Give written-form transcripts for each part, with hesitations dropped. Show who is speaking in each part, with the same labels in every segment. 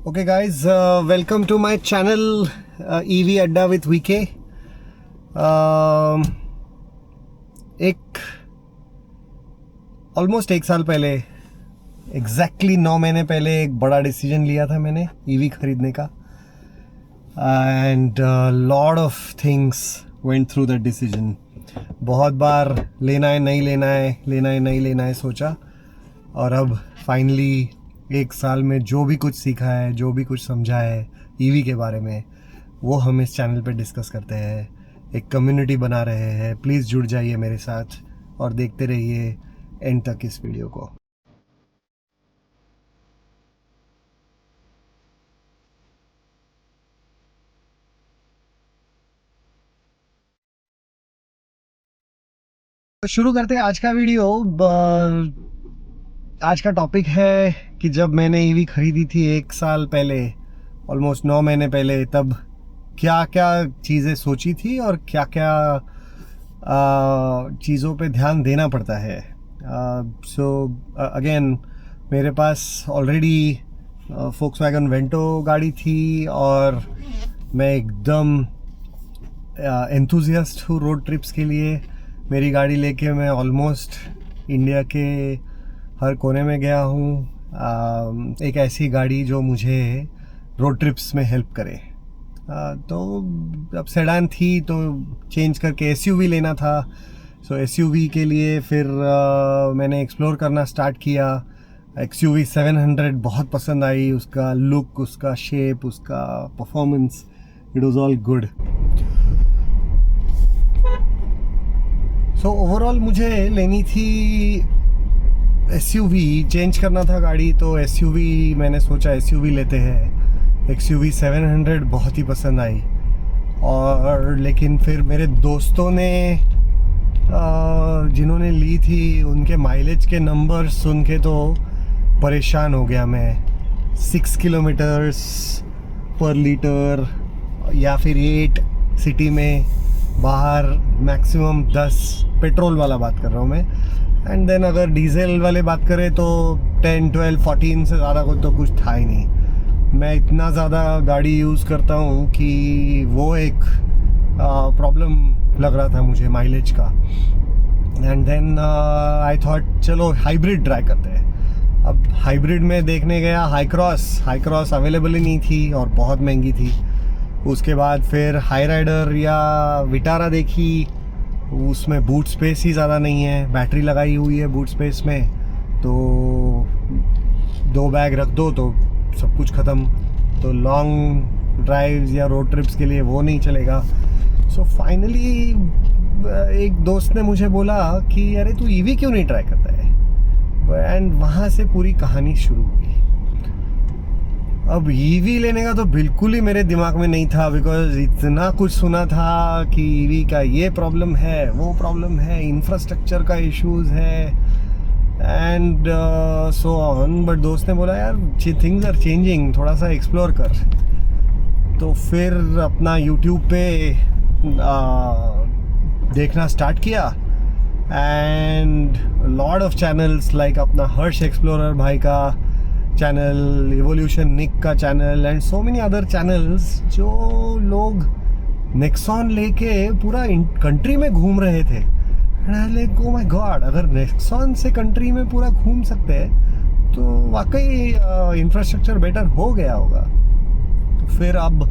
Speaker 1: Okay, guys, welcome to my channel, EV Adda with VK. Almost एक साल पहले, exactly 9 महीने पहले एक बड़ा डिसीजन लिया था मैंने ईवी खरीदने का. And lot of things went through that decision. बहुत बार लेना है नहीं लेना है, लेना है नहीं लेना है सोचा, और अब फाइनली एक साल में जो भी कुछ सीखा है, जो भी कुछ समझा है ईवी के बारे में, वो हम इस चैनल पे डिस्कस करते हैं. एक कम्युनिटी बना रहे हैं. प्लीज़ जुड़ जाइए मेरे साथ और देखते रहिए एंड तक इस वीडियो को. शुरू करते हैं आज का वीडियो. आज का टॉपिक है कि जब मैंने ईवी खरीदी थी एक साल पहले, ऑलमोस्ट 9 महीने पहले, तब क्या क्या चीज़ें सोची थी और क्या क्या चीज़ों पे ध्यान देना पड़ता है. सो अगेन मेरे पास ऑलरेडी फोक्सवैगन वेंटो गाड़ी थी और मैं एकदम एंथुजियास्ट हूँ रोड ट्रिप्स के लिए. मेरी गाड़ी लेके मैं ऑलमोस्ट इंडिया के हर कोने में गया हूँ. एक ऐसी गाड़ी जो मुझे रोड ट्रिप्स में हेल्प करे. तो अब सेडान थी तो चेंज करके एसयूवी लेना था. सो एसयूवी के लिए फिर मैंने एक्सप्लोर करना स्टार्ट किया. एक्सयूवी 700 बहुत पसंद आई. उसका लुक, उसका शेप, उसका performance, it was all good. So overall मुझे लेनी थी एसयूवी, चेंज करना था गाड़ी. तो एसयूवी मैंने सोचा एसयूवी लेते हैं. एक्सयूवी 700 बहुत ही पसंद आई. और लेकिन फिर मेरे दोस्तों ने जिन्होंने ली थी, उनके माइलेज के नंबर सुन के तो परेशान हो गया मैं. 6 किलोमीटर्स पर लीटर या फिर 8 सिटी में, बाहर मैक्सिमम 10. पेट्रोल वाला बात कर रहा हूँ मैं. एंड देन अगर डीजल वाले बात करें तो 10, 12, 14 से ज़्यादा तो कुछ था ही नहीं. मैं इतना ज़्यादा गाड़ी यूज़ करता हूँ कि वो एक प्रॉब्लम लग रहा था मुझे माइलेज का. एंड देन आई थॉट चलो हाइब्रिड ट्राई करते हैं. अब हाइब्रिड में देखने गया, हाई क्रॉस अवेलेबल ही नहीं थी और बहुत महंगी थी. उसके बाद फिर हाई राइडर या विटारा देखी. उसमें बूट स्पेस ही ज़्यादा नहीं है. बैटरी लगाई हुई है बूट स्पेस में, तो 2 बैग रख दो तो सब कुछ ख़त्म. तो लॉन्ग ड्राइव्स या रोड ट्रिप्स के लिए वो नहीं चलेगा. सो फाइनली एक दोस्त ने मुझे बोला कि अरे तू ईवी क्यों नहीं ट्राई करता है. एंड वहाँ से पूरी कहानी शुरू हुई. अब ईवी लेने का तो बिल्कुल ही मेरे दिमाग में नहीं था, बिकॉज इतना कुछ सुना था कि ईवी का ये प्रॉब्लम है, वो प्रॉब्लम है, इंफ्रास्ट्रक्चर का इश्यूज है एंड सो ऑन. बट दोस्त ने बोला यार थिंग्स आर चेंजिंग, थोड़ा सा एक्सप्लोर कर. तो फिर अपना यूट्यूब पे देखना स्टार्ट किया. And lot of channels like अपना हर्ष एक्सप्लोरर भाई का चैनल, इवोल्यूशन निक का channel and so many other channels, जो लोग नेक्सॉन लेके पूरा कंट्री में घूम रहे थे. लाइक ओ माय गॉड, अगर नेक्सॉन से कंट्री में पूरा घूम सकते हैं तो वाकई इंफ्रास्ट्रक्चर बेटर हो गया होगा. तो फिर अब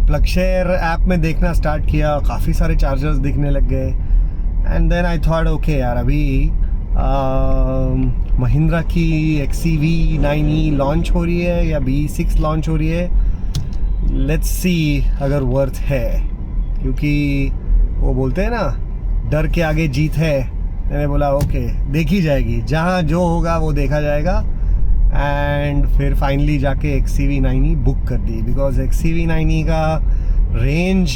Speaker 1: प्लगशेयर ऐप में देखना स्टार्ट किया. काफ़ी सारे चार्जर्स दिखने लग गए. And then I thought okay यार, अभी महिंद्रा की XCV 9e लॉन्च हो रही है या B6 लॉन्च हो रही है. लेट्स सी अगर वर्थ है, क्योंकि वो बोलते हैं ना डर के आगे जीत है. मैंने बोला ओके देखी जाएगी, जहाँ जो होगा वो देखा जाएगा. एंड फिर फाइनली जाके XCV 9e बुक कर दी. बिकॉज XCV 9e का range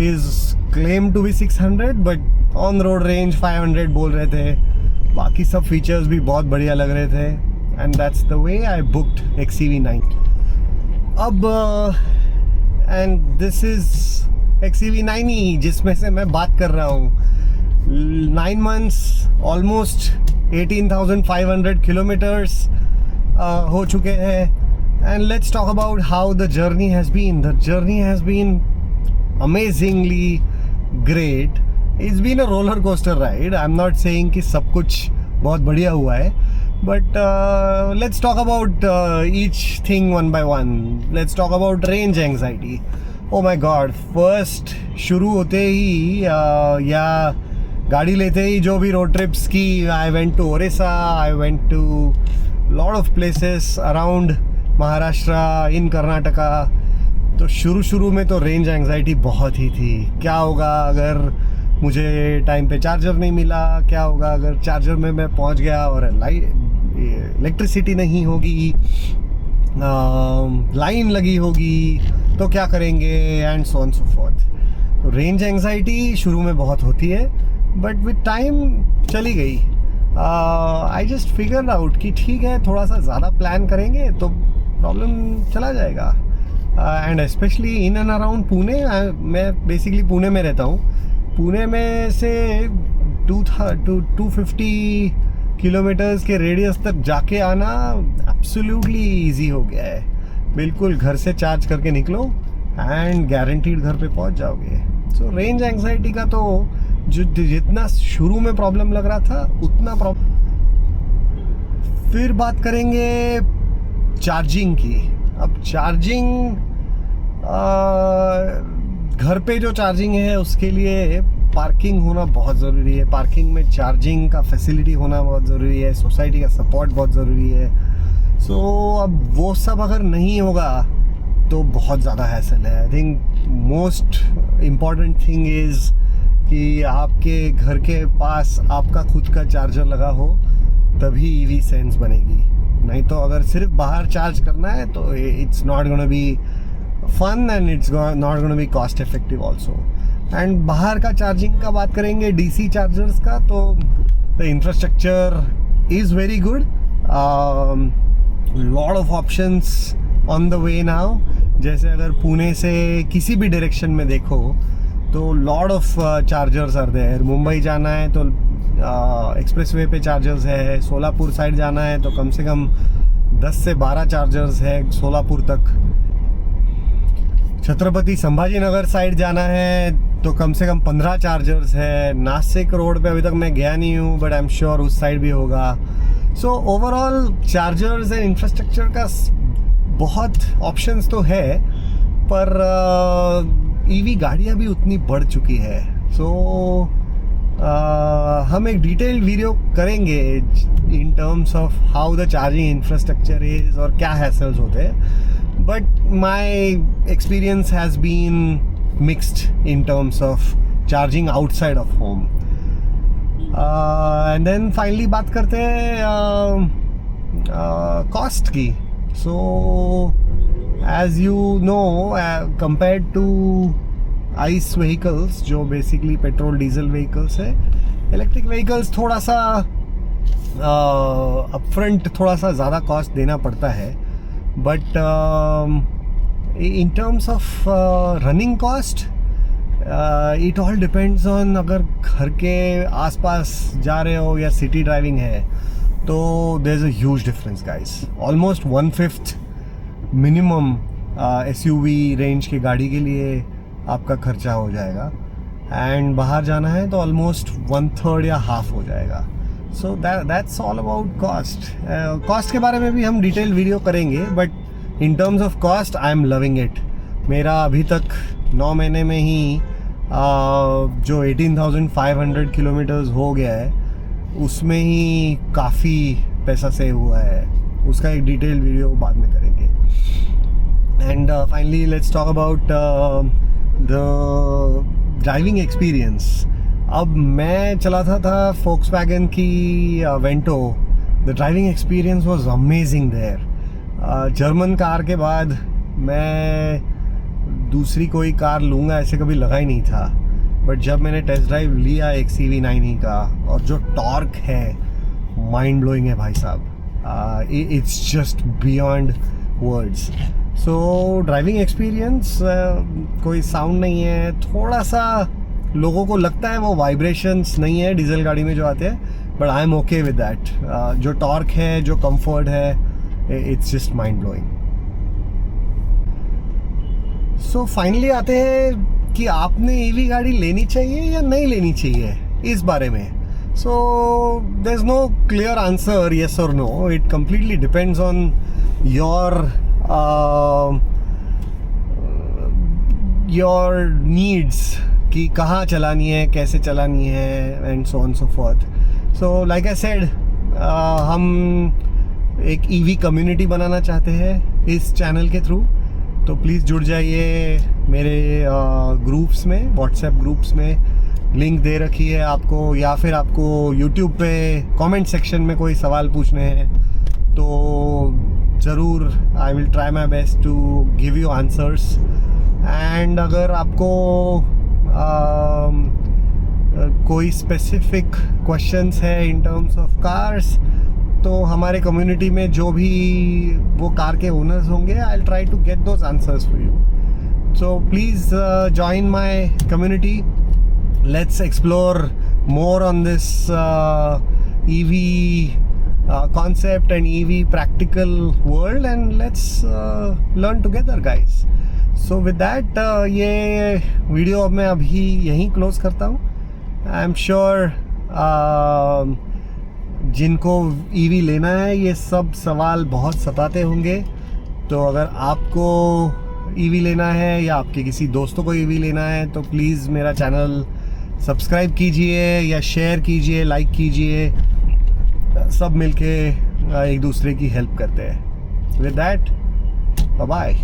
Speaker 1: is claim to be 600 but on road range 500 बोल रहे थे. बाकी सब फीचर्स भी बहुत बढ़िया लग रहे थे. And that's the way I booked XCV 9. अब and this is XCV 9e जिसमें से मैं बात कर रहा हूँ. 9 months, ऑलमोस्ट 18,500 किलोमीटर्स हो चुके हैं. and let's talk about how the journey has been. The journey has been amazingly great. It's been a roller coaster ride. I'm not saying कि सब कुछ बहुत बढ़िया हुआ है, but let's talk about each thing one by one. Let's talk about range anxiety. Oh my God, first शुरू होते ही या गाड़ी लेते ही जो भी रोड ट्रिप्स की, I went to Orissa, I went to lot of places around Maharashtra, in Karnataka. तो शुरू में तो रेंज एंग्जाइटी बहुत ही थी. क्या होगा अगर मुझे टाइम पे चार्जर नहीं मिला, क्या होगा अगर चार्जर में मैं पहुंच गया और इलेक्ट्रिसिटी नहीं होगी, लाइन लगी होगी, तो क्या करेंगे, and so on so fourth. तो रेंज एंग्जाइटी शुरू में बहुत होती है, बट विद टाइम चली गई. आई जस्ट फिगर आउट कि ठीक है, थोड़ा सा ज़्यादा प्लान करेंगे तो प्रॉब्लम चला जाएगा. And specially in and around Pune, मैं बेसिकली पुणे में रहता हूँ. पुणे में से 250 किलोमीटर्स के रेडियस तक जाके आना एब्सोल्युटली इजी हो गया है. बिल्कुल घर से चार्ज करके निकलो एंड गारंटीड घर पे पहुँच जाओगे. सो रेंज एंग्जाइटी का तो जितना शुरू में प्रॉब्लम लग रहा था उतना प्रॉब्लम. फिर बात करेंगे चार्जिंग की. अब चार्जिंग, घर पे जो चार्जिंग है उसके लिए पार्किंग होना बहुत ज़रूरी है. पार्किंग में चार्जिंग का फैसिलिटी होना बहुत ज़रूरी है. सोसाइटी का सपोर्ट बहुत ज़रूरी है. सो अब वो सब अगर नहीं होगा तो बहुत ज़्यादा हैसल है. I think most important thing is कि आपके घर के पास आपका खुद का चार्जर लगा हो, तभी ईवी सेंस बनेगी. नहीं तो अगर सिर्फ बाहर चार्ज करना है तो it's not gonna be fun and it's not gonna be cost effective also. And बाहर का चार्जिंग का बात करेंगे, डीसी चार्जर्स का, तो the infrastructure is very good. Lot of options on the way now. जैसे अगर पुणे से किसी भी डायरेक्शन में देखो तो lot of chargers are there. Mumbai जाना है तो एक्सप्रेसवे पे चार्जर्स है. सोलापुर साइड जाना है तो कम से कम 10 से 12 चार्जर्स है सोलापुर तक. छत्रपति संभाजी नगर साइड जाना है तो कम से कम 15 चार्जर्स है. नासिक रोड पे अभी तक मैं गया नहीं हूँ, बट आई एम श्योर उस साइड भी होगा. So overall chargers and infrastructure का बहुत ऑप्शंस तो है, पर ईवी गाड़ियाँ भी उतनी बढ़ चुकी है. सो हम एक डिटेल्ड वीडियो करेंगे in terms of how the charging infrastructure is और क्या हैसल्स होते हैं. But my experience has been mixed in terms of charging outside of home. And then finally बात करते हैं कॉस्ट की. So as you know, compared to ICE vehicles जो basically petrol diesel vehicles है, इलेक्ट्रिक व्हीकल्स थोड़ा सा upfront थोड़ा सा ज़्यादा कॉस्ट देना पड़ता है. But in terms of running cost it all depends on. अगर घर के आसपास जा रहे हो या सिटी ड्राइविंग है तो there is a huge difference guys. Almost 1/5 minimum SUV range की गाड़ी के लिए आपका खर्चा हो जाएगा. एंड बाहर जाना है तो ऑलमोस्ट 1/3 या हाफ हो जाएगा. So that's all about cost. Cost के बारे में भी हम डिटेल वीडियो करेंगे, but in terms of cost I am loving it. मेरा अभी तक 9 महीने में ही जो 18,500 किलोमीटर्स हो गया है, उसमें ही काफ़ी पैसा सेव हुआ है. उसका एक डिटेल वीडियो बाद में करेंगे. And finally let's talk about the driving experience. अब मैं चलाता था फोक्सवैगन की Vento. The driving experience was amazing there. German car के बाद मैं दूसरी कोई कार लूँगा ऐसे कभी लगा ही नहीं था. बट जब मैंने टेस्ट ड्राइव लिया एक CV9 का, और जो टॉर्क है माइंड ब्लोइंग है भाई साहब. It's just beyond words. So driving experience, कोई साउंड नहीं है. थोड़ा सा लोगों को लगता है वो वाइब्रेशंस नहीं है डीजल गाड़ी में जो आते हैं, but I am okay with that. जो टॉर्क है, जो कंफर्ट है, it's just mind blowing. So finally आते हैं कि आपने ईवी गाड़ी लेनी चाहिए या नहीं लेनी चाहिए इस बारे में. So there is no clear answer yes और no. It completely depends on your needs कि कहाँ चलानी है, कैसे चलानी है, and so on so forth. So like I said, हम एक ईवी कम्युनिटी बनाना चाहते हैं इस चैनल के थ्रू. तो प्लीज़ जुड़ जाइए मेरे ग्रुप्स में, व्हाट्सएप ग्रुप्स में लिंक दे रखी है आपको, या फिर आपको यूट्यूब पे कमेंट सेक्शन में कोई सवाल पूछने हैं तो ज़रूर I will try my best to give you answers. And अगर आपको कोई स्पेसिफिक क्वेश्चंस है इन टर्म्स ऑफ कार्स, तो हमारे कम्युनिटी में जो भी वो कार के ओनर्स होंगे, I will try to get those answers for you. So please join my community. Let's explore more on this EV concept and EV practical world, and let's learn together guys. So with that ये video अब मैं अभी यहीं close करता हूँ. I am sure जिनको EV लेना है ये सब सवाल बहुत सताते होंगे. तो अगर आपको EV लेना है या आपके किसी दोस्तों को EV लेना है तो प्लीज़ मेरा चैनल सब्सक्राइब कीजिए या शेयर कीजिए, लाइक कीजिए. सब मिलके एक दूसरे की हेल्प करते हैं. With that, bye bye.